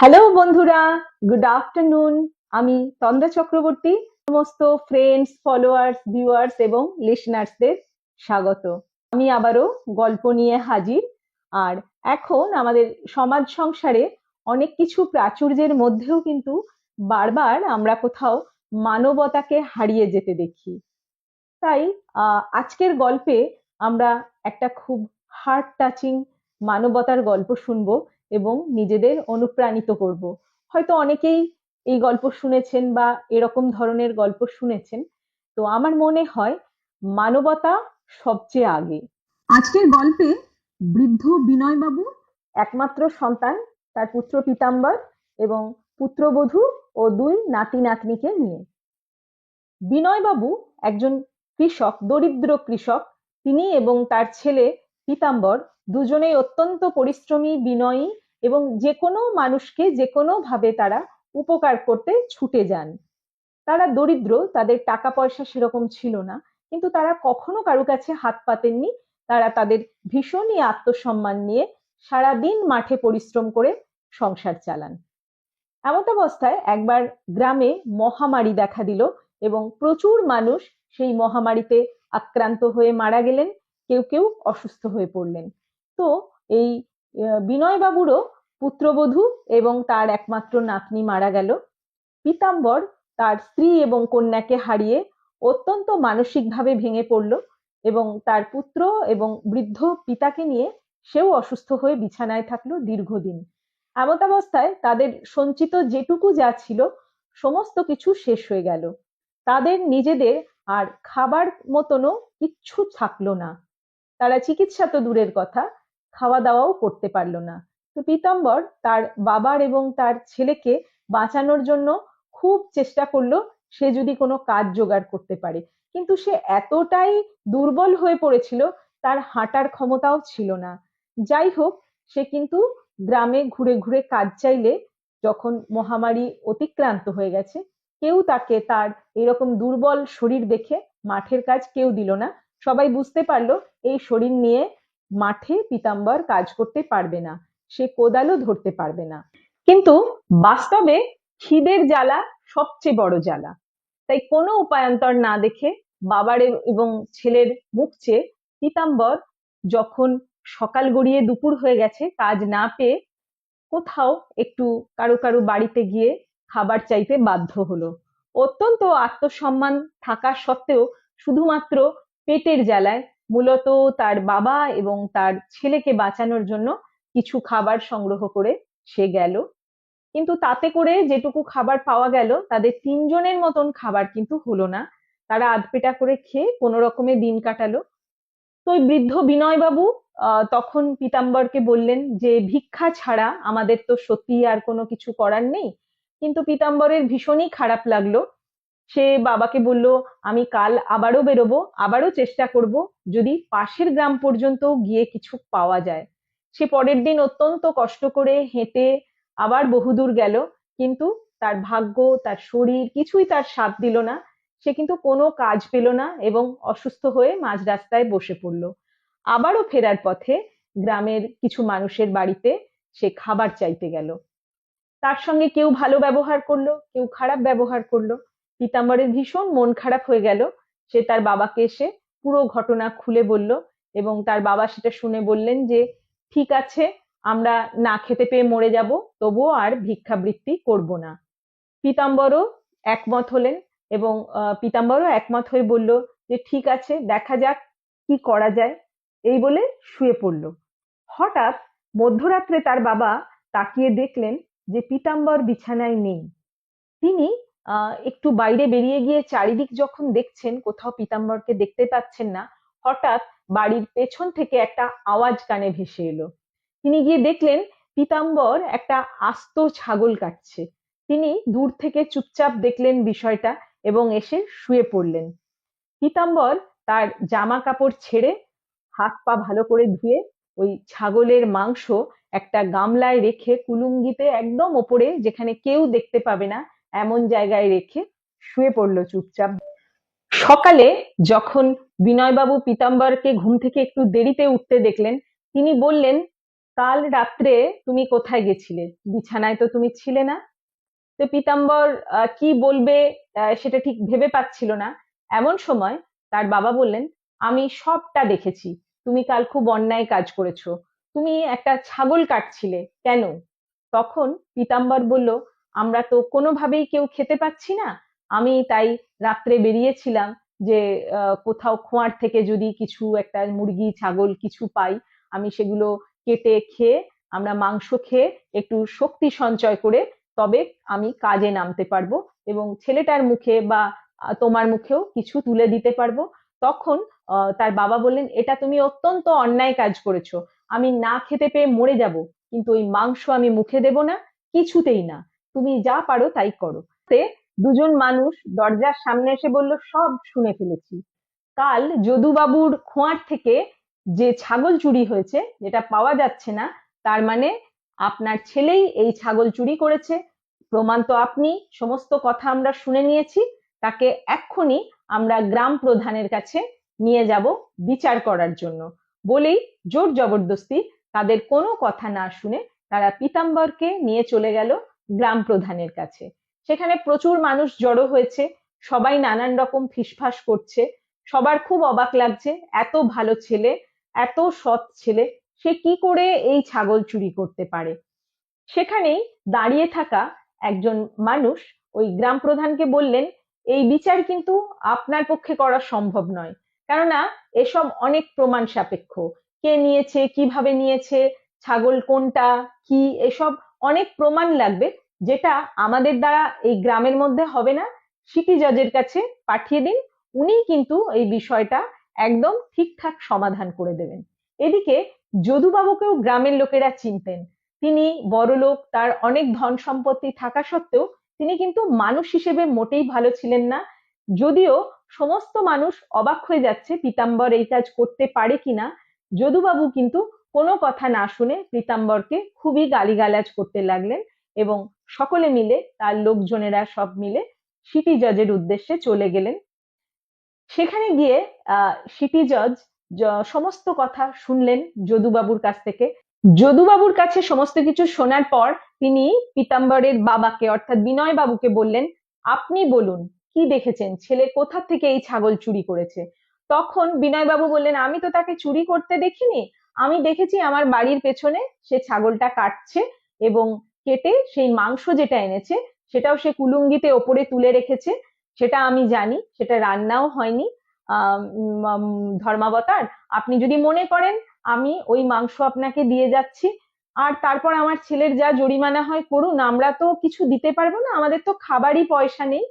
Hello বন্ধুরা, good afternoon. আমি তন্দ্রা চক্রবর্তী। সমস্ত ফ্রেন্ডস, ফলোয়ার্স, ভিউয়ার্স এবং লিসনার্সদের স্বাগত। আমি আবারও গল্প নিয়ে হাজির। আর এখন আমাদের সমাজ সংসারে অনেক কিছু প্রাচুর্যের মধ্যেও কিন্তু বারবার আমরা কোথাও মানবতাকে হারিয়ে যেতে দেখি। তাই আজকের গল্পে আমরা একটা খুব হার্ট টাচিং মানবতার গল্প শুনবো এবং নিজেদের অনুপ্রাণিত করব। হয়তো অনেকেই এই গল্প শুনেছেন বা এরকম ধরনের গল্প শুনেছেন। তো আমার মনে হয় মানবতা সবচেয়ে আগে। আজকের গল্পে বৃদ্ধ বিনয়বাবু, একমাত্র সন্তান, তার পুত্র পীতাম্বর এবং পুত্রবধূ ও দুই নাতি নাতনিকে নিয়ে। বিনয়বাবু একজন কৃষক, দরিদ্র কৃষক। তিনি এবং তার ছেলে পীতাম্বর দুজনেই অত্যন্ত পরিশ্রমী, বিনয়ী এবং যে কোনো মানুষকে যে কোনো ভাবে তারা উপকার করতে ছুটে যান। তারা দরিদ্র, তাদের টাকা পয়সা সেরকম ছিল না, কিন্তু তারা কখনো কারো কাছে হাত পাতেননি। তারা তাদের ভীষণই আত্মসম্মান নিয়ে সারাদিন মাঠে পরিশ্রম করে সংসার চালান। এমতাবস্থায় একবার গ্রামে মহামারী দেখা দিল এবং প্রচুর মানুষ সেই মহামারীতে আক্রান্ত হয়ে মারা গেলেন, কেউ কেউ অসুস্থ হয়ে পড়লেন। তো এই বিনয়বাবুরও পুত্রবধূ এবং তার একমাত্র নাতনি মারা গেল। পীতাম্বর তার স্ত্রী এবং কন্যাকে হারিয়ে অত্যন্ত মানসিকভাবে ভেঙে পড়ল এবং তার পুত্র এবং বৃদ্ধ পিতাকে নিয়ে সেও অসুস্থ হয়ে বিছানায় থাকলো দীর্ঘদিন। এমতাবস্থায় তাদের সঞ্চিত যেটুকু যা ছিল সমস্ত কিছু শেষ হয়ে গেল। তাদের নিজেদের আর খাবার মতনও কিচ্ছু থাকলো না। তারা চিকিৎসা তো দূরের কথা, খাওয়া দাওয়াও করতে পারলো না। তো পীতাম্বর তার বাবার এবং তার ছেলেকে বাঁচানোর জন্য খুব চেষ্টা করলো সে যদি কোনো কাজ জোগাড় করতে পারে, কিন্তু সে এতটাই দুর্বল হয়ে পড়েছিল, তার হাঁটার ক্ষমতাও ছিল না। যাই হোক, সে কিন্তু গ্রামে ঘুরে ঘুরে কাজ চাইলে, যখন মহামারী অতিক্রান্ত হয়ে গেছে, কেউ তাকে তার এরকম দুর্বল শরীর দেখে মাঠের কাজ কেউ দিল না। সবাই বুঝতে পারলো এই শরীর নিয়ে মাঠে পীতাম্বর কাজ করতে পারবে না, সে কোদালও ধরতে পারবে না। কিন্তু বাস্তবে খিদের জ্বালা সবচেয়ে বড় জ্বালা। তাই কোনো উপায়ান্তর না দেখে বাবার এবং ছেলের মুখ চেয়ে পীতাম্বর যখন সকাল গড়িয়ে দুপুর হয়ে গেছে, কাজ না পেয়ে কোথাও একটু কারো কারো বাড়িতে গিয়ে খাবার চাইতে বাধ্য হলো। অত্যন্ত আত্মসম্মান থাকা সত্ত্বেও শুধুমাত্র পেটের জ্বালায় মূলত তার বাবা এবং তার ছেলেকে বাঁচানোর জন্য কিছু খাবার সংগ্রহ করে সে গেল। কিন্তু তাতে করে যেটুকু খাবার পাওয়া গেল তাদের তিনজনের মতন খাবার কিন্তু হলো না। তারা আধপেটা করে খেয়ে কোনো রকমে দিন কাটালো। তো ওই বৃদ্ধ বিনয়বাবু তখন পীতাম্বরকে বললেন যে ভিক্ষা ছাড়া আমাদের তো সত্যি আর কোনো কিছু করার নেই। কিন্তু পীতাম্বরের ভীষণই খারাপ লাগলো। সে বাবাকে বলল, আমি কাল আবারও বেরোবো, আবারও চেষ্টা করব, যদি পাশের গ্রাম পর্যন্ত গিয়ে কিছু পাওয়া যায়। সে পরের দিন অত্যন্ত কষ্ট করে হেঁটে আবার বহুদূর গেল, কিন্তু তার ভাগ্য, তার শরীর কিছুই তার সাথ দিল না। সে কিন্তু কোনো কাজ পেল না এবং অসুস্থ হয়ে মাঝ রাস্তায় বসে পড়ল। আবারও ফেরার পথে গ্রামের কিছু মানুষের বাড়িতে সে খাবার চাইতে গেল। তার সঙ্গে কেউ ভালো ব্যবহার করলো, কেউ খারাপ ব্যবহার করলো। পীতাম্বরের ভীষণ মন খারাপ হয়ে গেল। সে তার বাবাকে এসে পুরো ঘটনা খুলে বলল এবং তার বাবা সেটা শুনে বললেন যে ঠিক আছে, আমরা না খেতে পেয়ে মরে যাব, তবুও আর ভিক্ষাবৃত্তি করব না। পীতাম্বরও একমত হলেন এবং পীতাম্বরও একমত হয়ে বলল যে ঠিক আছে, দেখা যাক কি করা যায়। এই বলে শুয়ে পড়ল। হঠাৎ মধ্যরাত্রে তার বাবা তাকিয়ে দেখলেন যে পীতাম্বর বিছানায় নেই। তিনি একটু বাইরে বেরিয়ে গিয়ে চারিদিক যখন দেখছেন, কোথাও পীতাম্বরকে দেখতে পাচ্ছেন না, হঠাৎ বাড়ির পেছন থেকে একটা আওয়াজ কানে ভেসে এলো। তিনি গিয়ে দেখলেন পীতাম্বর একটা আস্ত ছাগল কাটছে। তিনি দূর থেকে চুপচাপ দেখলেন বিষয়টা এবং এসে শুয়ে পড়লেন। পীতাম্বর তার জামা কাপড় ছেড়ে হাত পা ভালো করে ধুয়ে ওই ছাগলের মাংস একটা গামলায় রেখে কুলুঙ্গিতে একদম ওপরে, যেখানে কেউ দেখতে পাবে না এমন জায়গায় রেখে শুয়ে পড়লো চুপচাপ। সকালে যখন বিনয়বাবু পীতাম্বরকে ঘুম থেকে একটু দেরিতে উঠতে দেখলেন, তিনি বললেন, কাল রাত্রে তুমি কোথায় গেছিলে? বিছানায় তো তুমি ছিলে না। তো পীতাম্বর কি বলবে সেটা ঠিক ভেবে পাচ্ছিল না। এমন সময় তার বাবা বললেন, আমি সবটা দেখেছি। তুমি কাল খুব অন্যায় কাজ করেছো। তুমি একটা ছাগল কাটছিলে কেন? তখন পীতাম্বর বলল, আমরা তো কোনোভাবেই কেউ খেতে পাচ্ছি না। আমি তাই রাত্রে বেরিয়েছিলাম যে কোথাও খোঁয়ার থেকে যদি কিছু একটা মুরগি ছাগল কিছু পাই, আমি সেগুলো কেটে খেয়ে, আমরা মাংস খেয়ে একটু শক্তি সঞ্চয় করে তবে আমি কাজে নামতে পারবো এবং ছেলেটার মুখে বা তোমার মুখেও কিছু তুলে দিতে পারবো। তখন তার বাবা বললেন, এটা তুমি অত্যন্ত অন্যায় কাজ করেছো। আমি না খেতে পেয়ে মরে যাব, কিন্তু ওই মাংস আমি মুখে দেব না, কিছুতেই না। তুমি যা পারো তাই করো। তে দুজন মানুষ দরজার সামনে এসে বলল, সব শুনে ফেলেছি। কাল যদুবাবুর খোঁয়ার থেকে যে ছাগল চুরি হয়েছে, যেটা পাওয়া যাচ্ছে না, তার মানে আপনার ছেলেই এই ছাগল চুরি করেছে। প্রমাণ তো আপনি, সমস্ত কথা আমরা শুনে নিয়েছি। তাকে এক্ষুনি আমরা গ্রাম প্রধানের কাছে নিয়ে যাব বিচার করার জন্য। বলেই জোর জবরদস্তি তাদের কোনো কথা না শুনে তারা পীতাম্বরকে নিয়ে চলে গেল গ্রাম প্রধানের কাছে। সেখানে প্রচুর মানুষ জড়ো হয়েছে, সবাই নানান রকম ফিসফাস করছে। সবার খুব অবাক লাগছে, এত ভালো ছেলে, এত সৎ ছেলে, সে কি করে এই ছাগল চুরি করতে পারে। সেখানেই দাঁড়িয়ে থাকা একজন মানুষ ওই গ্রাম প্রধানকে বললেন, এই বিচার কিন্তু আপনার পক্ষে করা সম্ভব নয়। কেননা এসব অনেক প্রমাণ সাপেক্ষ। কে নিয়েছে, কিভাবে নিয়েছে, ছাগল কোনটা, কি, এসব অনেক প্রমাণ লাগবে, যেটা আমাদের দ্বারা এই গ্রামের মধ্যে হবে না। সিটি জজের কাছে পাঠিয়ে দিন, উনিই কিন্তু এই বিষয়টা একদম ঠিকঠাক সমাধান করে দেবেন। এদিকে যদুবাবুকেও গ্রামের লোকেরা চিনতেন। তিনি বড়লোক, তার অনেক ধন সম্পত্তি থাকা সত্ত্বেও তিনি কিন্তু মানুষ হিসেবে মোটেই ভালো ছিলেন না। যদিও সমস্ত মানুষ অবাক হয়ে যাচ্ছে পীতাম্বর এই কাজ করতে পারে কিনা, যদুবাবু কিন্তু কোনো কথা না শুনে পীতাম্বরকে খুবই গালিগালাজ করতে লাগলেন এবং সকলে মিলে, তার লোকজনেরা সব মিলে সিটি জজের উদ্দেশ্যে চলে গেলেন। সেখানে গিয়ে সিটি জজ সমস্ত কথা শুনলেন যদুবাবুর কাছ থেকে। যদুবাবুর কাছে সমস্ত কিছু শোনার পর তিনি পীতাম্বরের বাবাকে অর্থাৎ বিনয় বাবুকে বললেন, আপনি বলুন কি দেখেছেন, ছেলে কোথা থেকে এই ছাগল চুরি করেছে। তখন বিনয় বাবু বললেন, আমি তো তাকে চুরি করতে দেখিনি। আমি দেখেছি আমার বাড়ির পেছনে সে ছাগলটা কাটছে এবং কেটে সেই মাংস যেটা এনেছে সেটাও সে কুলুঙ্গিতে ওপরে তুলে রেখেছে। সেটা আমি জানি, সেটা রান্নাও হয়নি। ধর্মাবতার, আপনি যদি মনে করেন আমি ওই মাংস আপনাকে দিয়ে যাচ্ছি, আর তারপর আমার ছেলের যা জরিমানা হয় করুন, আমরা তো কিছু দিতে পারবো না, আমাদের তো খাবারই পয়সা নেই।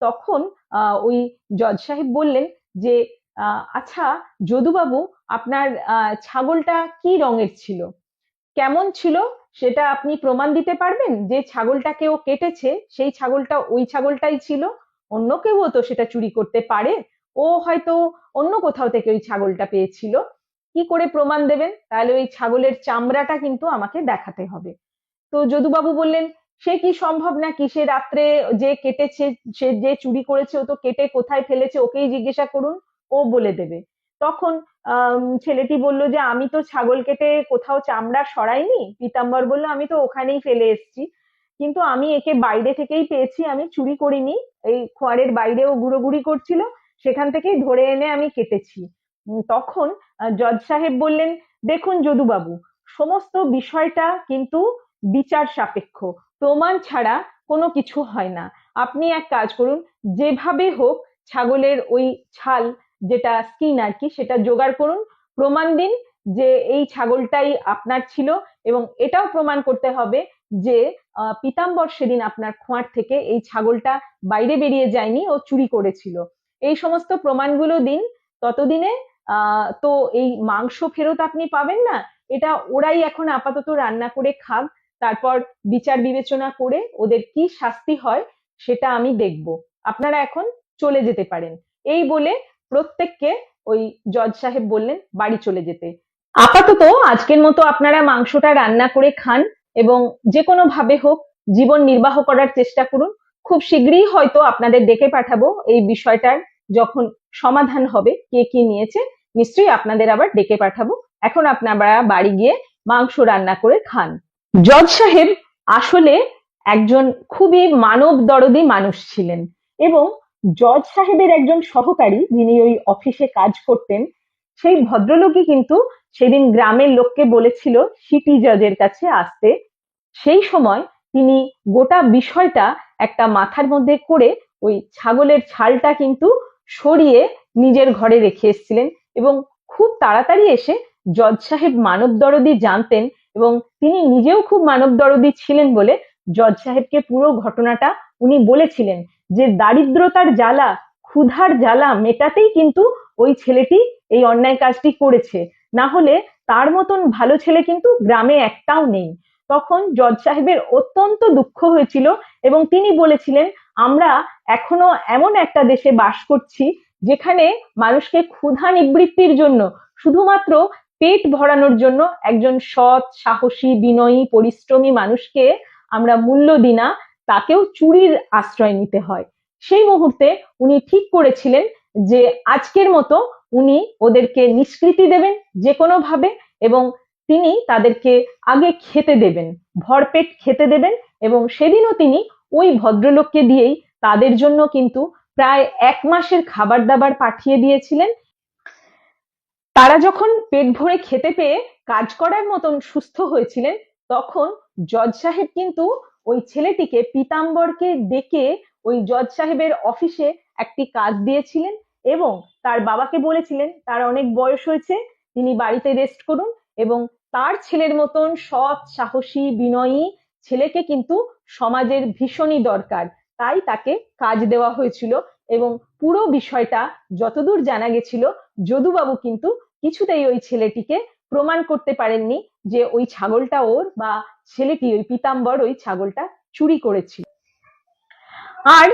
তখন ওই জজ সাহেব বললেন যে, আচ্ছা যদুবাবু, আপনার ছাগলটা কি রঙের ছিল, কেমন ছিল, সেটা আপনি প্রমাণ দিতে পারবেন? যে ছাগলটাকে ও কেটেছে সেই ছাগলটা ওই ছাগলটাই ছিল, অন্য কেউ তো সেটা চুরি করতে পারে, ও হয়তো অন্য কোথাও থেকে ওই ছাগলটা পেয়েছিল। কি করে প্রমাণ দেবেন? তাহলে ওই ছাগলের চামড়াটা কিন্তু আমাকে দেখাতে হবে। তো যদুবাবু বললেন, সে কি সম্ভব নাকি, সে রাত্রে যে কেটেছে, সে যে চুরি করেছে ও তো কেটে কোথায় ফেলেছে ওকেই জিজ্ঞাসা করুন, ও বলে দেবে। তখন ছেলেটি বলল যে, আমি তো ছাগল কেটে কোথাও চামড়া সরাইনি। পীতাম্বর বলল, আমি তো ওখানেই ফেলে এসেছি, কিন্তু আমি একে বাইরে থেকেই পেয়েছি, আমি চুরি করিনি। এই খোয়ারের বাইরেও ঘুরোঘুরি করছিল, সেখান থেকেই ধরে এনে আমি কেটেছি। তখন জজ সাহেব বললেন, দেখুন যদুবাবু, সমস্ত বিষয়টা কিন্তু বিচার সাপেক্ষ, প্রমাণ ছাড়া কোনো কিছু হয় না। আপনি এক কাজ করুন, যেভাবে হোক ছাগলের ওই ছাল, যেটা স্কিন আর কি, সেটা জোগাড় করুন, প্রমাণ দিন যে এই ছাগলটাই আপনার ছিল, এবং এটাও প্রমাণ করতে হবে যে পীতাম্বর সেদিন আপনার খোঁয়ার থেকে এই ছাগলটা বাইরে বেরিয়ে যায়নি, ও চুরি করেছিল। এই সমস্ত প্রমাণগুলো দিন। ততদিনে তো এই মাংস ফেরত আপনি পাবেন না। এটা ওরাই এখন আপাতত রান্না করে খাক, তারপর বিচার বিবেচনা করে ওদের কি শাস্তি হয় সেটা আমি দেখব। আপনারা এখন চলে যেতে পারেন। এই বলে প্রত্যেককে ওই জজ সাহেব বললেন বাড়ি চলে যেতে। আপাতত আজকের মতো আপনারা মাংসটা রান্না করে খান এবং যে কোনো ভাবে হোক জীবন নির্বাহ করার চেষ্টা করুন। খুব শীঘ্রই হয়তো আপনাদের ডেকে পাঠাবো এই বিষয়টার, যখন সমাধান হবে কে কি নিয়েছে, নিশ্চয়ই আপনাদের আবার ডেকে পাঠাবো। এখন আপনারা বাড়ি গিয়ে মাংস রান্না করে খান। জজ সাহেব আসলে একজন খুবই মানব দরদী মানুষ ছিলেন এবং জজ সাহেবের একজন সহকারী যিনি ওই অফিসে কাজ করতেন, সেই ভদ্রলোকই কিন্তু সেদিন গ্রামের লোককে বলেছিল সিটি জজের কাছে আসতে। সেই সময় তিনি গোটা বিষয়টা একটা মাথার মধ্যে করে ওই ছাগলের ছালটা কিন্তু সরিয়ে নিজের ঘরে রেখে এসেছিলেন এবং খুব তাড়াতাড়ি এসে জজ সাহেব মানব দরদী জানতেন এবং তিনি নিজেও খুব মানব দরদী ছিলেন বলে জজ সাহেবকে পুরো ঘটনাটা উনি বলেছিলেন যে দারিদ্রতার জ্বালা, ক্ষুধার জ্বালা মেটাতেই কিন্তু ওই ছেলেটি এই অন্যায় কাজটি করেছে, না হলে তার মতন ভালো ছেলে কিন্তু গ্রামে একটাও নেই। তখন জজ সাহেবের অত্যন্ত দুঃখ হয়েছিল এবং তিনি বলেছিলেন, আমরা এখনো এমন একটা দেশে বাস করছি যেখানে মানুষকে ক্ষুধা নিবৃত্তির জন্য, শুধুমাত্র পেট ভরানোর জন্য একজন সৎ, সাহসী, বিনয়ী, পরিশ্রমী মানুষকে আমরা মূল্য দিই না, তাকেও চুরির আশ্রয় নিতে হয়। সেই মুহূর্তে উনি ঠিক করেছিলেন যে আজকের মতো উনি ওদেরকে নিষ্কৃতি দেবেন যে কোনো ভাবে এবং তিনি তাদেরকে আগে খেতে দেবেন, ভরপেট খেতে দেবেন এবং সেদিনও তিনি ওই ভদ্রলোককে দিয়েই তাদের জন্য কিন্তু প্রায় 1 মাসের খাবার দাবার পাঠিয়ে দিয়েছিলেন। তারা যখন পেট ভরে খেতে পেয়ে কাজ করার মতন সুস্থ হয়েছিলেন, তখন জজ সাহেব কিন্তু ওই ছেলেটিকে, পীতাম্বরকে ডেকে ওই জজ সাহেবের অফিসে একটি কাজ দিয়েছিলেন এবং তার বাবাকে বলেছিলেন তার অনেক বয়স হয়েছে, তিনি বাড়িতে রেস্ট করুন এবং তার ছেলের মতন সৎ, সাহসী, বিনয়ী ছেলেকে কিন্তু সমাজের ভীষণই দরকার, তাই তাকে কাজ দেওয়া হয়েছিল। এবং পুরো বিষয়টা যতদূর জানা গেছিল, যদুবাবু কিন্তু কিছুতেই ওই ছেলেটিকে প্রমাণ করতে পারেননি যে ওই ছাগলটা ওর, বা ছেলেটি ওই পীতাম্বর ওই ছাগলটা চুরি করেছিল। আর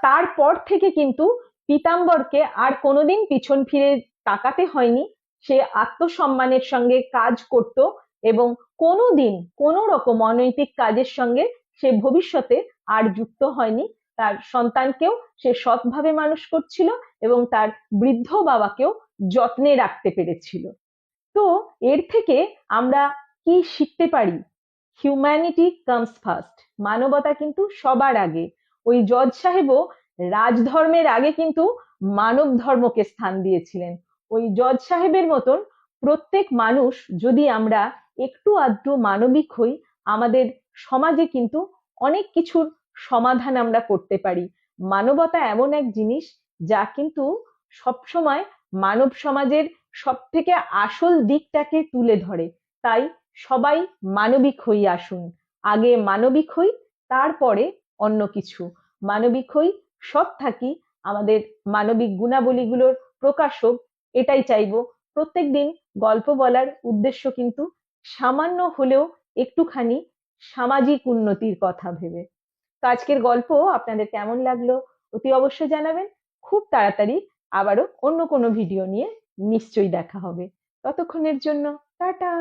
তারপর থেকে কিন্তু পীতাম্বরকে আর কোনোদিন পিছন ফিরে তাকাতে হয়নি। সে আত্মসম্মানের সঙ্গে কাজ করত এবং কোনোদিন কোনো রকম অনৈতিক কাজের সঙ্গে সে ভবিষ্যতে আর যুক্ত হয়নি। তার সন্তানকেও সে সৎভাবে মানুষ করছিল এবং তার বৃদ্ধ বাবাকেও যত্নে রাখতে পেরেছিল। তো এর থেকে আমরা কি শিখতে পারি? হিউম্যানিটি কামস ফার্স্ট, মানবতা কিন্তু সবার আগে। ওই জজ সাহেবও রাজধর্মের আগে কিন্তু মানব ধর্মকে স্থান দিয়েছিলেন। ওই জজ সাহেবের মতন প্রত্যেক মানুষ যদি আমরা একটু আধটু মানবিক হই, আমাদের সমাজে কিন্তু অনেক কিছুর সমাধান আমরা করতে পারি। মানবতা এমন এক জিনিস যা কিন্তু সবসময় মানব সমাজের সব থেকে আসল দিকটাকে তুলে ধরে। তাই সবাই মানবিক হই আসুন, আগে মানবিক হই, তারপরে অন্য কিছু। মানবিক হই, সৎ থাকি, আমাদের মানবিক গুণাবলীগুলোর প্রকাশ হোক, এটাই চাইবো। প্রত্যেকদিন গল্প বলার উদ্দেশ্য কিন্তু সামান্য হলেও একটুখানি সামাজিক উন্নতির কথা ভেবে। তো আজকের গল্প আপনাদের কেমন লাগলো অতি অবশ্যই জানাবেন। খুব তাড়াতাড়ি আবারও অন্য কোনো ভিডিও নিয়ে নিশ্চয়ই দেখা হবে। ততক্ষণের জন্য টাটা।